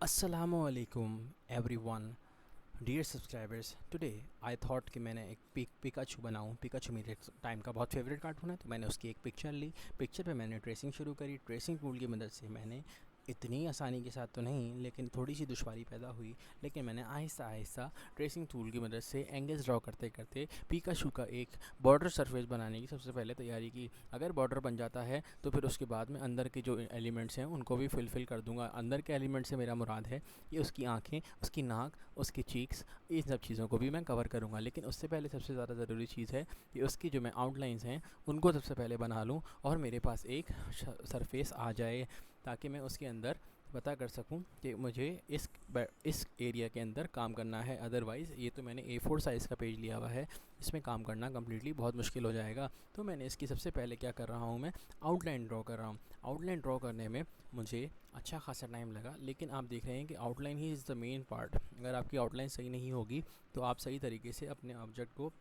Assalamualaikum everyone, dear subscribers. Today I thought कि मैंने एक पिकाचू बनाऊं। पिकाचू मेरे टाइम का बहुत फेवरेट कार्टून है, तो मैंने उसकी एक पिक्चर ली। पिक्चर पे मैंने ट्रेसिंग शुरू करी। ट्रेसिंग टूल की मदद से मैंने इतनी आसानी के साथ तो नहीं, लेकिन थोड़ी सी दुश्वारी पैदा हुई, लेकिन मैंने आहिस्ता आहिस्ता ट्रेसिंग टूल की मदद से एंगल्स ड्रॉ करते करते पिकाचू का एक बॉर्डर सरफेस बनाने की सबसे पहले तैयारी की। अगर बॉर्डर बन जाता है तो फिर उसके बाद में अंदर के जो एलिमेंट्स हैं उनको भी फिल कर दूंगा। अंदर के एलिमेंट से मेरा मुराद है कि उसकी आँखें, उसकी नाक, उसकी चीक्स, इन सब चीज़ों को भी मैं कवर करूँगा। लेकिन उससे पहले सबसे ज़्यादा ज़रूरी चीज़ है कि उसकी जो मैं आउटलाइंस हैं उनको सबसे पहले बना लूँ और मेरे पास एक सरफेस आ जाए, ताकि मैं उसके अंदर पता कर सकूं कि मुझे इस एरिया के अंदर काम करना है। अदरवाइज़ ये तो मैंने A4 साइज़ का पेज लिया हुआ है, इसमें काम करना कम्प्लीटली बहुत मुश्किल हो जाएगा। तो मैंने इसकी सबसे पहले क्या कर रहा हूँ, मैं आउटलाइन ड्रॉ कर रहा हूँ। आउटलाइन ड्रॉ करने में मुझे अच्छा खासा टाइम लगा, लेकिन आप देख रहे हैं कि outline he is the main part. अगर आपकी आउटलाइन सही नहीं होगी तो आप सही तरीके से अपने ऑब्जेक्ट को,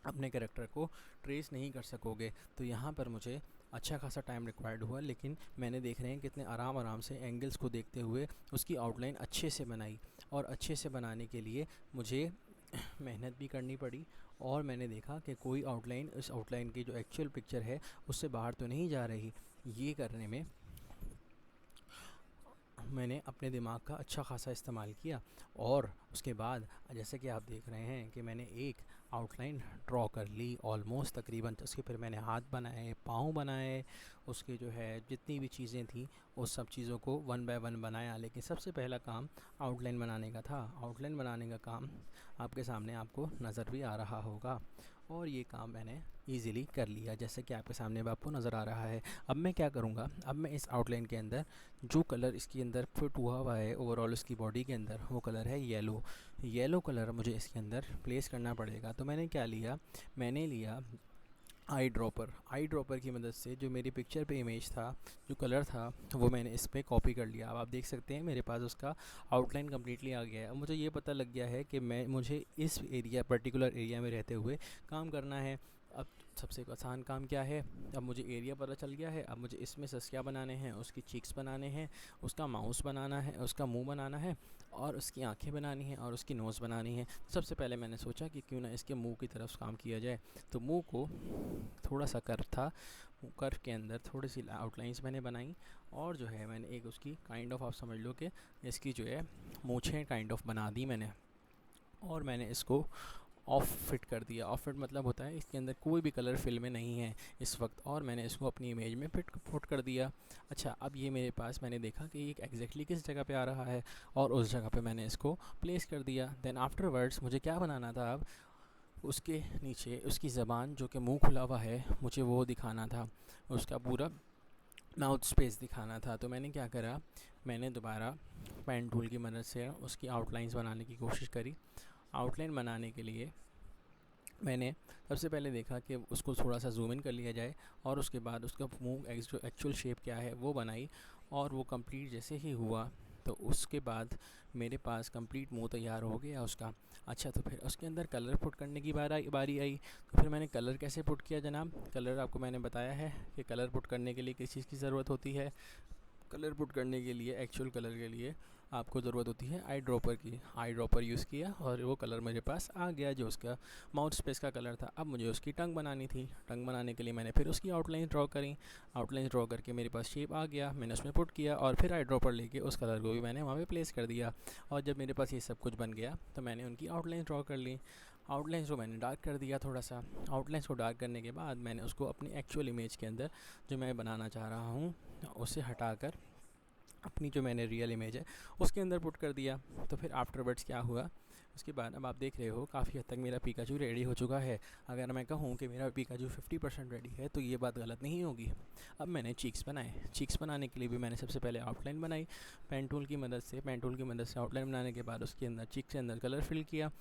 अपने कैरेक्टर को ट्रेस नहीं कर सकोगे। तो यहाँ पर मुझे अच्छा खासा टाइम रिक्वायर्ड हुआ, लेकिन मैंने देख रहे हैं कितने आराम आराम से एंगल्स को देखते हुए उसकी आउटलाइन अच्छे से बनाई। और अच्छे से बनाने के लिए मुझे मेहनत भी करनी पड़ी, और मैंने देखा कि कोई आउटलाइन, इस आउटलाइन की जो एक्चुअल पिक्चर है उससे बाहर तो नहीं जा रही। ये करने में मैंने अपने दिमाग का अच्छा खासा इस्तेमाल किया। और उसके बाद जैसे कि आप देख रहे हैं कि मैंने एक आउटलाइन ड्रॉ कर ली ऑलमोस्ट तकरीबन। उसके फिर मैंने हाथ बनाए, पाँव बनाए, उसके जो है जितनी भी चीज़ें थी उस सब चीज़ों को वन बाय वन बनाया। लेकिन सबसे पहला काम आउटलाइन बनाने का था। आउटलाइन बनाने का काम आपके सामने आपको नज़र भी आ रहा होगा, और ये काम मैंने ईज़िली कर लिया, जैसे कि आपके सामने आपको नज़र आ रहा है। अब मैं क्या करूँगा, अब मैं इस आउटलाइन के अंदर जो कलर इसके अंदर फिट हुआ है ओवरऑल इसकी बॉडी के अंदर, वो कलर है येलो। येलो कलर मुझे इसके अंदर प्लेस करना पड़ेगा। तो मैंने क्या लिया, मैंने लिया आई ड्रॉपर। आई ड्रॉपर की मदद से जो मेरी पिक्चर पे इमेज था, जो कलर था, वो मैंने इस पर कॉपी कर लिया। अब आप देख सकते हैं मेरे पास उसका आउटलाइन कम्प्लीटली आ गया है। अब मुझे ये पता लग गया है कि मुझे इस एरिया, पर्टिकुलर एरिया में रहते हुए काम करना है। अब सबसे आसान काम क्या है, अब मुझे एरिया पता चल गया है। अब मुझे इसमें सस्किया बनाने हैं, उसकी चीक्स बनाने हैं, उसका माउस बनाना है, उसका मुंह बनाना है, और उसकी आंखें बनानी हैं, और उसकी नोज़ बनानी है। सबसे पहले मैंने सोचा कि क्यों ना इसके मुंह की तरफ काम किया जाए। तो मुंह को थोड़ा सा कर्व था, कर्व के अंदर थोड़ी सी आउटलाइंस मैंने बनाई, और जो है मैंने एक उसकी काइंड ऑफ, आप समझ लो कि इसकी जो है मूछें काइंड ऑफ बना दी मैंने। और मैंने इसको ऑफ फिट कर दिया। ऑफ फिट मतलब होता है इसके अंदर कोई भी कलर फिल में नहीं है इस वक्त, और मैंने इसको अपनी इमेज में फिट कर दिया। अच्छा, अब ये मेरे पास, मैंने देखा कि ये एग्जैक्टली किस जगह पे आ रहा है, और उस जगह पे मैंने इसको प्लेस कर दिया। देन आफ्टरवर्ड्स मुझे क्या बनाना था, अब उसके नीचे उसकी ज़बान, जो कि मुंह खुला हुआ है, मुझे वो दिखाना था, उसका पूरा माउथ स्पेस दिखाना था। तो मैंने क्या करा, मैंने दोबारा पेन टूल की मदद से उसकी आउटलाइंस बनाने की कोशिश करी। आउटलाइन बनाने के लिए मैंने सबसे पहले देखा कि उसको थोड़ा सा जूम इन कर लिया जाए, और उसके बाद उसका मुंह एक्चुअल शेप क्या है वो बनाई, और वो कंप्लीट जैसे ही हुआ तो उसके बाद मेरे पास कंप्लीट मुंह तैयार हो गया उसका। अच्छा, तो फिर उसके अंदर कलर पुट करने की बारी आई। तो फिर मैंने कलर कैसे पुट किया जनाब, कलर आपको मैंने बताया है कि कलर पुट करने के लिए किस चीज़ की ज़रूरत होती है। कलर पुट करने के लिए, एक्चुअल कलर के लिए आपको ज़रूरत होती है आई ड्रॉपर की। आई ड्रॉपर यूज़ किया और वो कलर मेरे पास आ गया, जो उसका माउथ स्पेस का कलर था। अब मुझे उसकी टंग बनानी थी। टंग बनाने के लिए मैंने फिर उसकी आउटलाइन ड्रॉ करी। आउटलाइन ड्रॉ करके मेरे पास शेप आ गया, मैंने उसमें पुट किया, और फिर आई ड्रॉपर लेके उस कलर को भी मैंने वहाँ पे प्लेस कर दिया। और जब मेरे पास ये सब कुछ बन गया तो मैंने उनकी आउटलाइन ड्रॉ कर ली। आउटलाइंस को मैंने डार्क कर दिया थोड़ा सा। आउटलाइंस को डार्क करने के बाद मैंने उसको अपनी एक्चुअल इमेज के अंदर, जो मैं बनाना चाह रहा हूँ, उसे हटाकर अपनी जो मैंने रियल इमेज है उसके अंदर पुट कर दिया। तो फिर आफ्टरवर्ड्स क्या हुआ, उसके बाद अब आप देख रहे हो काफ़ी हद तक मेरा पिकाचू रेडी हो चुका है। अगर मैं कहूँ कि मेरा पिकाचू 50% रेडी है तो ये बात गलत नहीं होगी। अब मैंने चीक्स बनाए। चीक्स बनाने के लिए भी मैंने सबसे पहले आउटलाइन बनाई पेन टूल की मदद से। पेन टूल की मदद से आउटलाइन बनाने के बाद उसके अंदर, चीक के अंदर कलर फिल किया।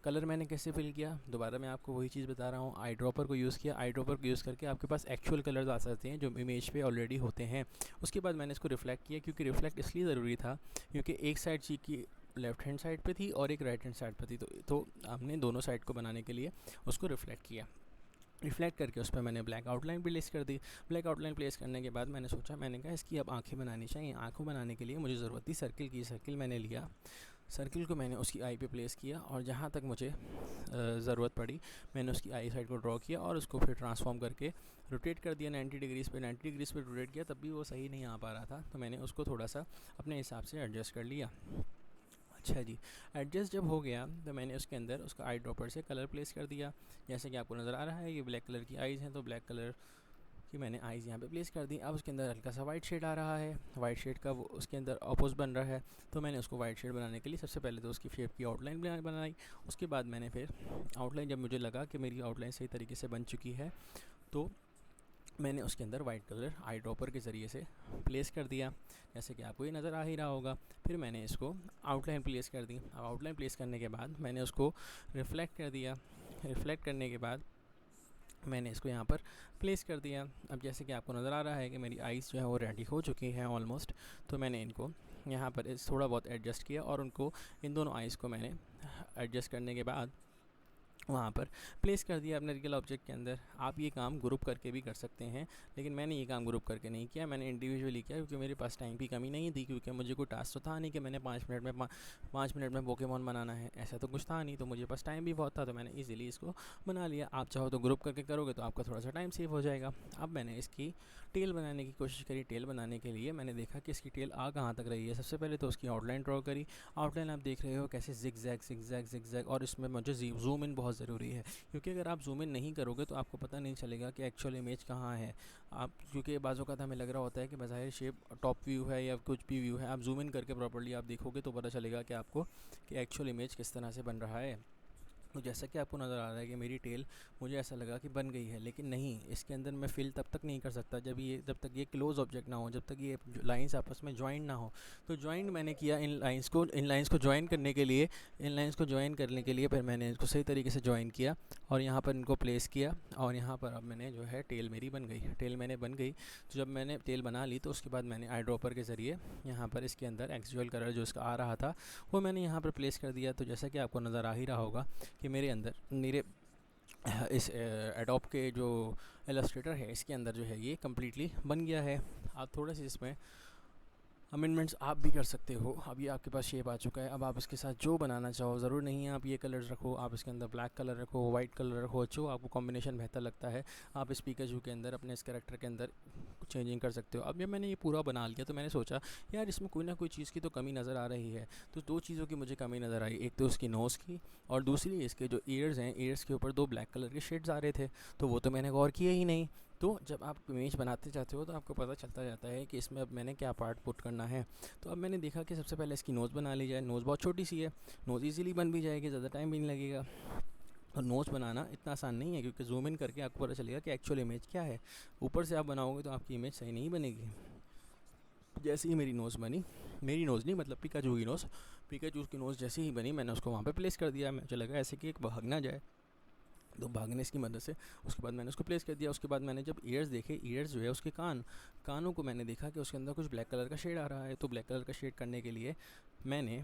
कलर मैंने कैसे फिल किया, दोबारा मैं आपको वही चीज़ बता रहा हूँ, आई ड्रॉपर को यूज़ किया। आई ड्रॉपर को यूज़ करके आपके पास एक्चुअल कलर्स आ सकते हैं जो इमेज पे ऑलरेडी होते हैं। उसके बाद मैंने इसको रिफ्लेक्ट किया, क्योंकि रिफ्लेक्ट इसलिए ज़रूरी था क्योंकि एक साइड चीक की लेफ़्ट हैंड साइड पे थी और एक राइट हैंड साइड पे थी, तो हमने दोनों साइड को बनाने के लिए उसको रिफ्लेक्ट किया। रिफ्लेक्ट करके उस पर मैंने ब्लैक आउटलाइन प्लेस कर दी। ब्लैक आउटलाइन प्लेस करने के बाद मैंने सोचा, मैंने कहा इसकी अब आंखें बनानी चाहिए। आंखों बनाने के लिए मुझे ज़रूरत थी सर्किल की। सर्किल मैंने लिया, सर्किल को मैंने उसकी आई पे प्लेस किया और जहाँ तक मुझे ज़रूरत पड़ी मैंने उसकी आई साइड को ड्रॉ किया और उसको फिर ट्रांसफॉर्म करके रोटेट कर दिया 90 डिग्रीज़ पे। 90 डिग्रीज़ पे रोटेट किया, तब भी वो सही नहीं आ पा रहा था, तो मैंने उसको थोड़ा सा अपने हिसाब से एडजस्ट कर लिया। अच्छा जी, एडजस्ट जब हो गया तो मैंने उसके अंदर उसका आई ड्रॉपर से कलर प्लेस कर दिया। जैसे कि आपको नज़र आ रहा है ये ब्लैक कलर की आइज़ हैं, तो ब्लैक कलर कि मैंने आइज़ यहाँ पे प्लेस कर दी। अब उसके अंदर हल्का सा वाइट शेड आ रहा है, वाइट शेड का वो उसके अंदर ऑपोज बन रहा है, तो मैंने उसको वाइट शेड बनाने के लिए सबसे पहले तो उसकी शेप की आउटलाइन बनाई। उसके बाद मैंने फिर आउटलाइन, जब मुझे लगा कि मेरी आउटलाइन सही तरीके से बन चुकी है, तो मैंने उसके अंदर वाइट कलर आई ड्रॉपर के ज़रिए से प्लेस कर दिया, जैसे कि आपको ये नज़र आ ही रहा होगा। फिर मैंने इसको आउटलाइन प्लेस कर दी। अब आउटलाइन प्लेस करने के बाद मैंने उसको रिफ़्लेक्ट कर दिया। रिफ़्लेक्ट करने के बाद मैंने इसको यहाँ पर प्लेस कर दिया। अब जैसे कि आपको नज़र आ रहा है कि मेरी आइज़ जो है वो रेडी हो चुकी हैं ऑलमोस्ट, तो मैंने इनको यहाँ पर थोड़ा बहुत एडजस्ट किया और उनको, इन दोनों आइज़ को मैंने एडजस्ट करने के बाद वहाँ पर प्लेस कर दिया अपने रियल ऑब्जेक्ट के अंदर। आप ये काम ग्रुप करके भी कर सकते हैं, लेकिन मैंने ये काम ग्रुप करके नहीं किया, मैंने इंडिविजुअली किया, क्योंकि मेरे पास टाइम की कमी नहीं थी। क्योंकि मुझे कोई टास्क तो था नहीं कि मैंने 5 मिनट में पोकेमॉन बनाना है, ऐसा तो कुछ था नहीं, तो मुझे पास टाइम भी बहुत था, तो मैंने ईजिली इसको बना लिया। आप चाहो तो ग्रुप करके करोगे तो आपका थोड़ा सा टाइम सेव हो जाएगा। अब मैंने इसकी टेल बनाने की कोशिश करी। टेल बनाने के लिए मैंने देखा कि इसकी टेल आ कहाँ तक रही है। सबसे पहले तो उसकी आउटलाइन ड्रॉ करी। आउटलाइन आप देख रहे हो कैसे जिग जैग, और इसमें मुझे जूम इन बहुत ज़रूरी है, क्योंकि अगर आप जूम इन नहीं करोगे तो आपको पता नहीं चलेगा कि एक्चुअल इमेज कहाँ है। आप, क्योंकि बाज़ों का हमें लग रहा होता है कि बज़ाहिर शेप टॉप व्यू है या कुछ भी व्यू है, आप जूम इन करके प्रॉपर्ली आप देखोगे तो पता चलेगा कि आपको कि एक्चुअल इमेज किस तरह से बन रहा है। तो जैसा कि आपको नज़र आ रहा है कि मेरी टेल, मुझे ऐसा लगा कि बन गई है, लेकिन नहीं, इसके अंदर मैं फिल तब तक नहीं कर सकता जब तक ये क्लोज ऑब्जेक्ट ना हो, जब तक ये लाइंस आपस में ज्वाइन ना हो। तो ज्वाइन मैंने किया इन लाइंस को ज्वाइन करने के लिए। फिर मैंने इसको सही तरीके से ज्वाइन किया और यहाँ पर इनको प्लेस किया, और यहाँ पर अब मैंने जो है टेल मेरी बन गई। टेल मैंने बन गई, तो जब मैंने टेल बना ली तो उसके बाद मैंने आई ड्रॉपर के ज़रिए यहाँ पर इसके अंदर एक्चुअल कलर जो इसका आ रहा था वो मैंने यहाँ पर प्लेस कर दिया। तो जैसा कि आपको नज़र आ ही रहा होगा कि मेरे इस एडोब के जो इलस्ट्रेटर है इसके अंदर जो है ये कम्प्लीटली बन गया है। आप थोड़ा सी इसमें अमेंडमेंट्स आप भी कर सकते हो। अब ये आपके पास शेप आ चुका है, अब आप इसके साथ जो बनाना चाहो, ज़रूर नहीं है आप ये कलर्स रखो, आप इसके अंदर ब्लैक कलर रखो, वाइट कलर रखो, जो आपको कॉम्बिनेशन बेहतर लगता है आप इस पिकाचू के अंदर अपने इस कैरेक्टर के अंदर चेंजिंग कर सकते हो। अब जब मैंने ये पूरा बना लिया तो मैंने सोचा यार इसमें कोई ना कोई चीज़ की तो कमी नज़र आ रही है। तो 2 चीज़ों की मुझे कमी नज़र आई, एक तो उसकी नोज़ की और दूसरी इसके जो ईयर्स हैं, ईयर्स के ऊपर 2 ब्लैक कलर के शेड्स आ रहे थे, तो वो तो मैंने गौर किया ही नहीं। तो जब आप इमेज बनाते जाते हो तो आपको पता चलता जाता है कि इसमें अब मैंने क्या पार्ट पुट करना है। तो अब मैंने देखा कि सबसे पहले इसकी नोज़ बना ली जाए। नोज़ बहुत छोटी सी है, नोज़ ईज़िली बन भी जाएगी, ज़्यादा टाइम भी नहीं लगेगा। और नोज़ बनाना इतना आसान नहीं है, क्योंकि जूम इन करके आपको पता चलेगा कि एक्चुअल इमेज क्या है। ऊपर से आप बनाओगे तो आपकी इमेज सही नहीं बनेगी। जैसे ही मेरी नोज़ बनी, मेरी नोज़ नहीं मतलब पिकाचू की नोज़, पिकाचू की नोज़ जैसे ही बनी मैंने उसको वहाँ पे प्लेस कर दिया। मुझे लगा ऐसे कि एक भाग ना जाए, तो भागने की मदद से उसके बाद मैंने उसको प्लेस कर दिया। उसके बाद मैंने जब ईयर्स देखे, ईयर्स जो है उसके कानों को मैंने देखा कि उसके अंदर कुछ ब्लैक कलर का शेड आ रहा है। तो ब्लैक कलर का शेड करने के लिए मैंने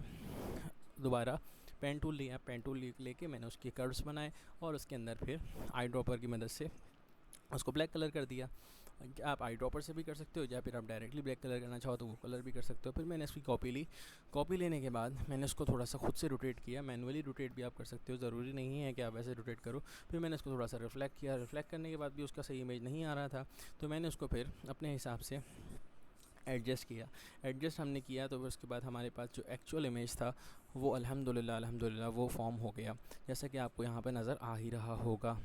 दोबारा पेन टूल लिया। पेन टूल लेके मैंने उसके कर्व्स बनाए और उसके अंदर फिर आई ड्रॉपर की मदद से उसको ब्लैक कलर कर दिया। आप आई ड्रॉपर से भी कर सकते हो, या फिर आप डायरेक्टली ब्लैक कलर करना चाहो तो वो कलर भी कर सकते हो। फिर मैंने इसकी कॉपी ली। कॉपी लेने के बाद मैंने उसको थोड़ा सा खुद से रोटेट किया। मैनुअली रोटेट भी आप कर सकते हो, ज़रूरी नहीं है कि आप ऐसे रोटेट करो। फिर मैंने इसको थोड़ा सा रिफ्लेक्ट किया। रिफ्लेक्ट करने के बाद भी उसका सही इमेज नहीं आ रहा था, तो मैंने उसको फिर अपने हिसाब से एडजस्ट किया। एडजस्ट हमने किया तो फिर उसके बाद हमारे पास जो एक्चुअल इमेज था वो अल्हम्दुलिल्लाह वो फॉर्म हो गया, जैसा कि आपको यहाँ पे नज़र आ ही रहा होगा।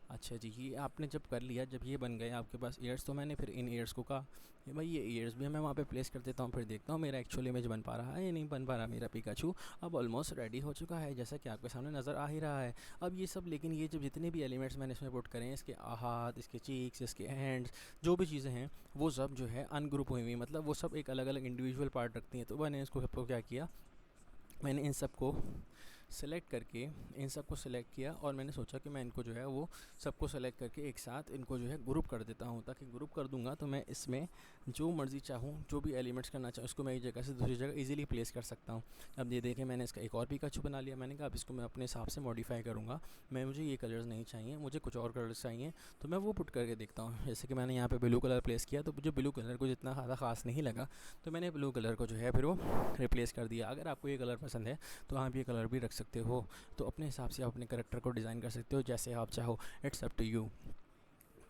अच्छा जी, ये आपने जब कर लिया, जब ये बन गए आपके पास ईयर्स, तो मैंने फिर इन ईयर्स को कहा कि भाई ये ईयर्स भी मैं वहाँ पे प्लेस कर देता हूँ, फिर देखता हूँ मेरा एक्चुअल इमेज बन पा रहा है या नहीं बन पा रहा। मेरा पिकाचू अब ऑलमोस्ट रेडी हो चुका है, जैसा कि आपके सामने नज़र आ ही रहा है। अब ये सब, लेकिन ये जब जितने भी एलिमेंट्स मैंने इसमें पुट करे हैं, इसके हाथ, इसके चीक्स, इसके हैंड्स, जो भी चीज़ें हैं वो सब जो है अनग्रुप हुई हुई, मतलब वो सब एक अलग अलग इंडिविजुअल पार्ट रखती हैं। तो मैंने इसको सबको क्या किया, मैंने इन सब को सेलेक्ट करके इन सबको सेलेक्ट किया और मैंने सोचा कि मैं इनको जो है वो सबको सेलेक्ट करके एक साथ इनको जो है ग्रुप कर देता हूँ, ताकि ग्रुप कर दूँगा तो मैं इसमें जो मर्ज़ी चाहूँ, जो भी एलिमेंट्स करना चाहूँ, उसको मैं एक जगह से दूसरी जगह इजीली प्लेस कर सकता हूँ। अब ये देखें, मैंने इसका एक और पिकाचू बना लिया। मैंने कहा अब इसको मैं अपने हिसाब से मॉडिफाई करूँगा, मुझे ये कलर्स नहीं चाहिए, मुझे कुछ और कलर्स चाहिए, तो मैं वो पुट करके देखता हूँ। जैसे कि मैंने यहाँ पे ब्लू कलर प्लेस किया, तो मुझे ब्लू कलर को जितना ज़्यादा ख़ास नहीं लगा, तो मैंने ब्लू कलर को जो है फिर वो रिप्लेस कर दिया। अगर आपको ये कलर पसंद है तो आप ये कलर भी रख सकते हो, तो अपने हिसाब से आप अपने करेक्टर को डिज़ाइन कर सकते हो जैसे आप चाहो, इट्स अप टू यू।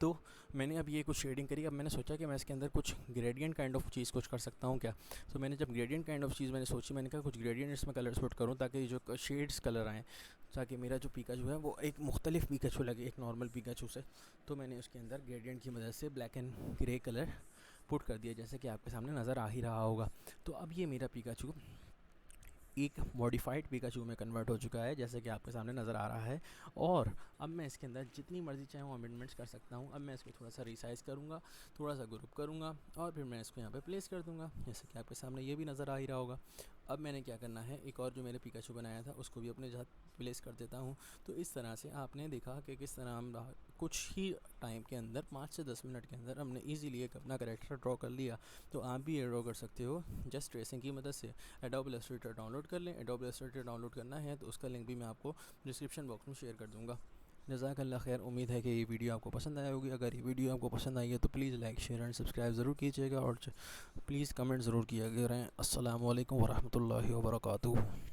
तो मैंने अब ये कुछ शेडिंग करी। अब मैंने सोचा कि मैं इसके अंदर कुछ ग्रेडियंट काइंड ऑफ चीज़ कुछ कर सकता हूँ क्या। तो मैंने जब ग्रेडियंट काइंड ऑफ चीज़ मैंने सोची, मैंने कहा कुछ ग्रेडियंट इसमें कलर्स पुट करूँ ताकि जो शेड्स कलर आएँ, ताकि मेरा जो पिकाचू है वो एक मुख्तलिफ पिकाचू लगे एक नॉर्मल पिकाचू से। तो मैंने उसके अंदर ग्रेडियंट की मदद से black and grey colour put कर दिया, जैसे कि आपके सामने नज़र आ ही रहा होगा। तो अब ये मेरा पिकाचू एक मॉडिफाइड पिकाचू में कन्वर्ट हो चुका है, जैसे कि आपके सामने नज़र आ रहा है। और अब मैं इसके अंदर जितनी मर्ज़ी चाहूँ अमेंडमेंट्स कर सकता हूँ। अब मैं इसको थोड़ा सा रिसाइज़ करूँगा, थोड़ा सा ग्रुप करूँगा और फिर मैं इसको यहाँ पे प्लेस कर दूँगा, जैसे कि आपके सामने ये भी नज़र आ ही रहा होगा। अब मैंने क्या करना है, एक और जो मैंने पिकाचू बनाया था उसको भी अपने साथ प्लेस कर देता हूँ। तो इस तरह से आपने देखा कि किस तरह हम कुछ ही टाइम के अंदर 5 से 10 मिनट के अंदर हमने ईज़िली एक अपना कैरेक्टर ड्रॉ कर लिया। तो आप भी ये ड्रॉ कर सकते हो जस्ट ट्रेसिंग की मदद से। एडोब इलस्ट्रेटर डाउनलोड कर लें। एडोब इलस्ट्रेटर डाउनलोड करना है तो उसका लिंक भी मैं आपको डिस्क्रिप्शन बॉक्स में शेयर कर दूँगा। जज़ाकल्लाह खैर। उम्मीद है कि ये वीडियो आपको पसंद आया होगी। अगर ये वीडियो आपको पसंद आई है तो please like share and subscribe ज़रूर कीजिएगा और प्लीज़ कमेंट ज़रूर किया करें। अस्सलामु अलैकुम वरहमतुल्लाहि वबरकातुहू।